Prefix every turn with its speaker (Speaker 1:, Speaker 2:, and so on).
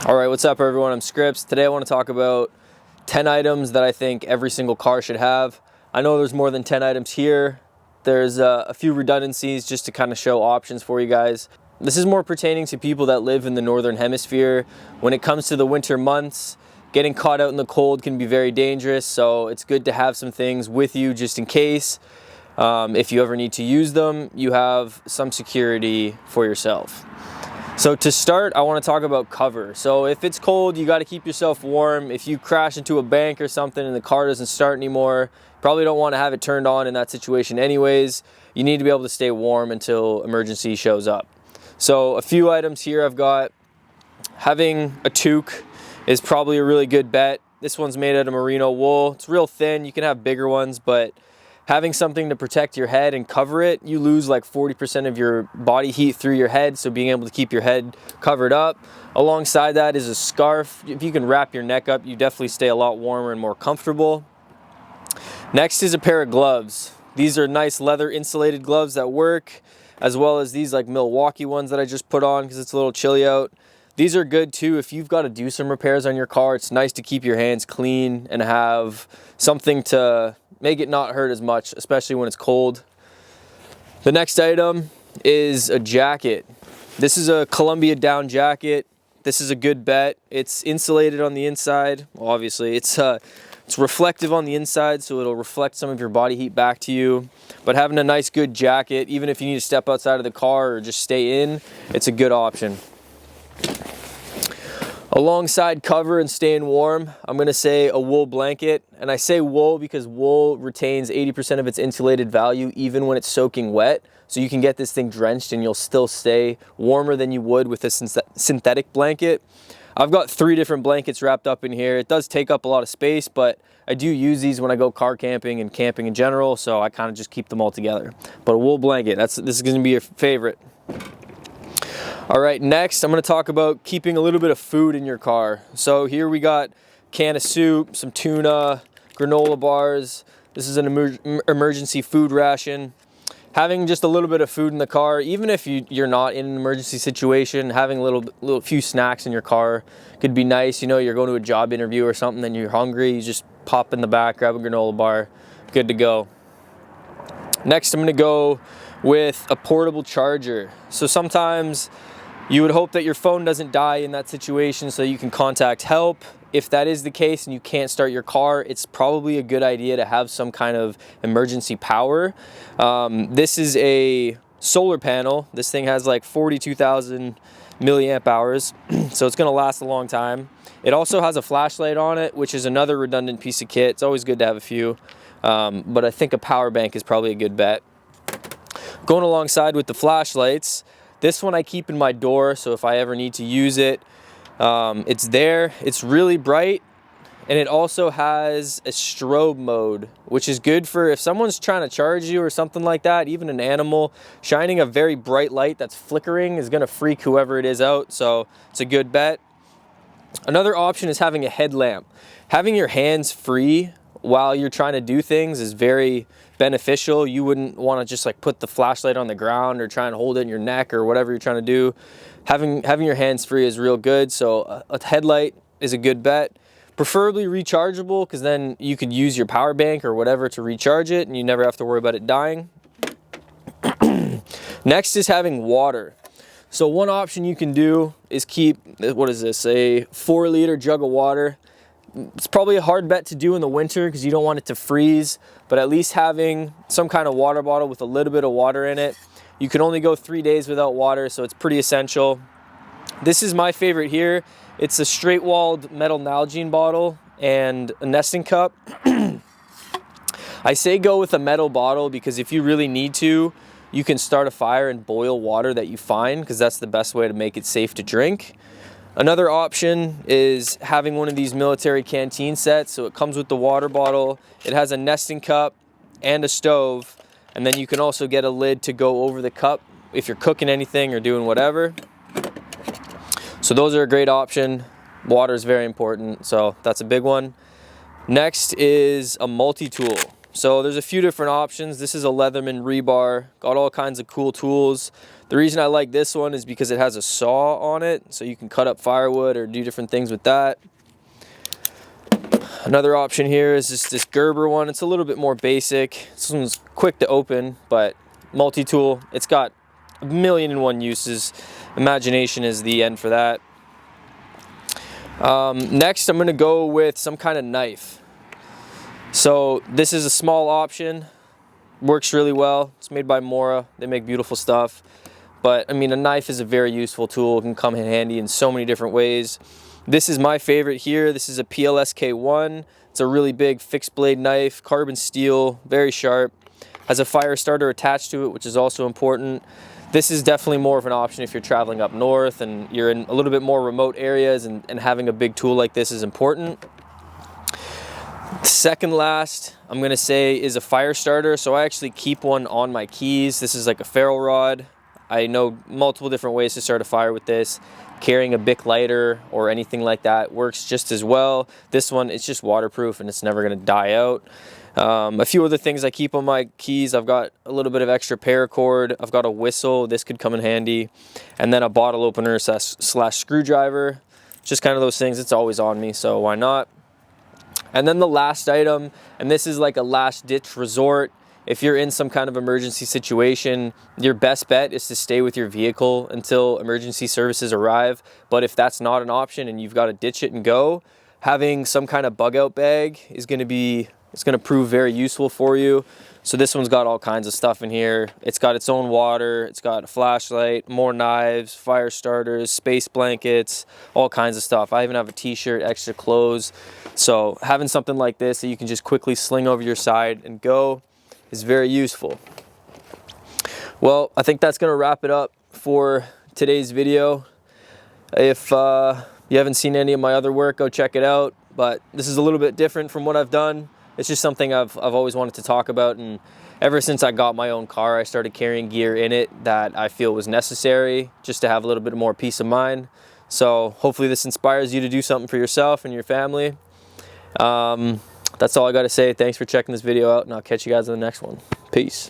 Speaker 1: All right, what's up everyone? I'm Scripps. Today I want to talk about 10 items that I think every single car should have. I know there's more than 10 items here. There's a few redundancies just to kind of show options for you guys. This is more pertaining to people that live in the northern hemisphere. When it comes to the winter months, getting caught out in the cold can be very dangerous, so it's good to have some things with you just in case. If you ever need to use them, you have some security for yourself. So to start, I want to talk about cover. So if it's cold, you got to keep yourself warm. If you crash into a bank or something and the car doesn't start anymore, probably don't want to have it turned on in that situation anyways. You need to be able to stay warm until emergency shows up. So a few items here I've got. Having a toque is probably a really good bet. This one's made out of merino wool. It's real thin. You can have bigger ones, but having something to protect your head and cover it, you lose like 40% of your body heat through your head, so being able to keep your head covered up. Alongside that is a scarf. If you can wrap your neck up, you definitely stay a lot warmer and more comfortable. Next is a pair of gloves. These are nice leather insulated gloves that work, as well as these like Milwaukee ones that I just put on because it's a little chilly out. These are good too if you've got to do some repairs on your car. It's nice to keep your hands clean and have something to make it not hurt as much, especially when it's cold. The next item is a jacket. This is a Columbia down jacket. This is a good bet. It's insulated on the inside. Well, obviously, it's reflective on the inside, so it'll reflect some of your body heat back to you. But having a nice, good jacket, even if you need to step outside of the car or just stay in, it's a good option. Alongside cover and staying warm, I'm going to say a wool blanket. And I say wool because wool retains 80% of its insulated value even when it's soaking wet. So you can get this thing drenched and you'll still stay warmer than you would with a synthetic blanket. I've got 3 different blankets wrapped up in here. It does take up a lot of space, but I do use these when I go car camping and camping in general, so I kind of just keep them all together. But a wool blanket, this is going to be your favorite. All right, next I'm going to talk about keeping a little bit of food in your car. So here we got a can of soup, some tuna, granola bars. This is an emergency food ration. Having just a little bit of food in the car, even if you're not in an emergency situation, having a few snacks in your car could be nice. You know, you're going to a job interview or something and you're hungry, you just pop in the back, grab a granola bar, good to go. Next, I'm going to go with a portable charger. So sometimes you would hope that your phone doesn't die in that situation so you can contact help. If that is the case and you can't start your car, it's probably a good idea to have some kind of emergency power. This is a solar panel. This thing has like 42,000 milliamp hours, so it's gonna last a long time. It also has a flashlight on it, which is another redundant piece of kit. It's always good to have a few, but I think a power bank is probably a good bet. Going alongside with the flashlights, this one I keep in my door, so if I ever need to use it, it's there. It's really bright, and it also has a strobe mode, which is good for if someone's trying to charge you or something like that. Even an animal, shining a very bright light that's flickering is going to freak whoever it is out, so it's a good bet. Another option is having a headlamp. Having your hands free while you're trying to do things is very beneficial. You wouldn't want to just like put the flashlight on the ground or try and hold it in your neck or whatever you're trying to do. Having your hands free is real good, so a headlight is a good bet. Preferably rechargeable, because then you could use your power bank or whatever to recharge it and you never have to worry about it dying. Next is having water. So one option you can do is keep, what is this, a 4-liter jug of water. It's probably a hard bet to do in the winter because you don't want it to freeze, but at least having some kind of water bottle with a little bit of water in it. You can only go 3 days without water, so it's pretty essential. This is my favorite here. It's a straight-walled metal Nalgene bottle and a nesting cup. I say go with a metal bottle because if you really need to, you can start a fire and boil water that you find, because that's the best way to make it safe to drink. Another option is having one of these military canteen sets. So it comes with the water bottle, it has a nesting cup and a stove, and then you can also get a lid to go over the cup if you're cooking anything or doing whatever. So those are a great option. Water is very important, so that's a big one. Next is a multi-tool. So there's a few different options. This is a Leatherman rebar, got all kinds of cool tools. The reason I like this one is because it has a saw on it, so you can cut up firewood or do different things with that. Another option here is this Gerber one. It's a little bit more basic. This one's quick to open, but multi-tool. It's got 1,000,001 uses. Imagination is the end for that. Next, I'm gonna go with some kind of knife. So this is a small option, works really well. It's made by Mora. They make beautiful stuff. But I mean, a knife is a very useful tool. It can come in handy in so many different ways. This is my favorite here. This is a PLSK1. It's a really big fixed blade knife, carbon steel, very sharp. Has a fire starter attached to it, which is also important. This is definitely more of an option if you're traveling up north and you're in a little bit more remote areas, and having a big tool like this is important. Second last, I'm gonna say, is a fire starter. So I actually keep one on my keys. This is like a ferro rod. I know multiple different ways to start a fire with this. Carrying a Bic lighter or anything like that works just as well. This one, it's just waterproof and it's never gonna die out. A few other things I keep on my keys. I've got a little bit of extra paracord. I've got a whistle. This could come in handy. And then a bottle opener slash screwdriver. Just kind of those things. It's always on me, so why not? And then the last item, and this is like a last ditch resort. If you're in some kind of emergency situation, your best bet is to stay with your vehicle until emergency services arrive. But if that's not an option and you've got to ditch it and go, having some kind of bug-out bag is going to prove very useful for you. So this one's got all kinds of stuff in here. It's got its own water, it's got a flashlight, more knives, fire starters, space blankets, all kinds of stuff. I even have a t-shirt, extra clothes. So having something like this that you can just quickly sling over your side and go is very useful. Well, I think that's gonna wrap it up for today's video. If you haven't seen any of my other work, go check it out. But this is a little bit different from what I've done. It's just something I've always wanted to talk about, and ever since I got my own car, I started carrying gear in it that I feel was necessary just to have a little bit more peace of mind. So hopefully this inspires you to do something for yourself and your family. That's all I got to say. Thanks for checking this video out, and I'll catch you guys in the next one. Peace.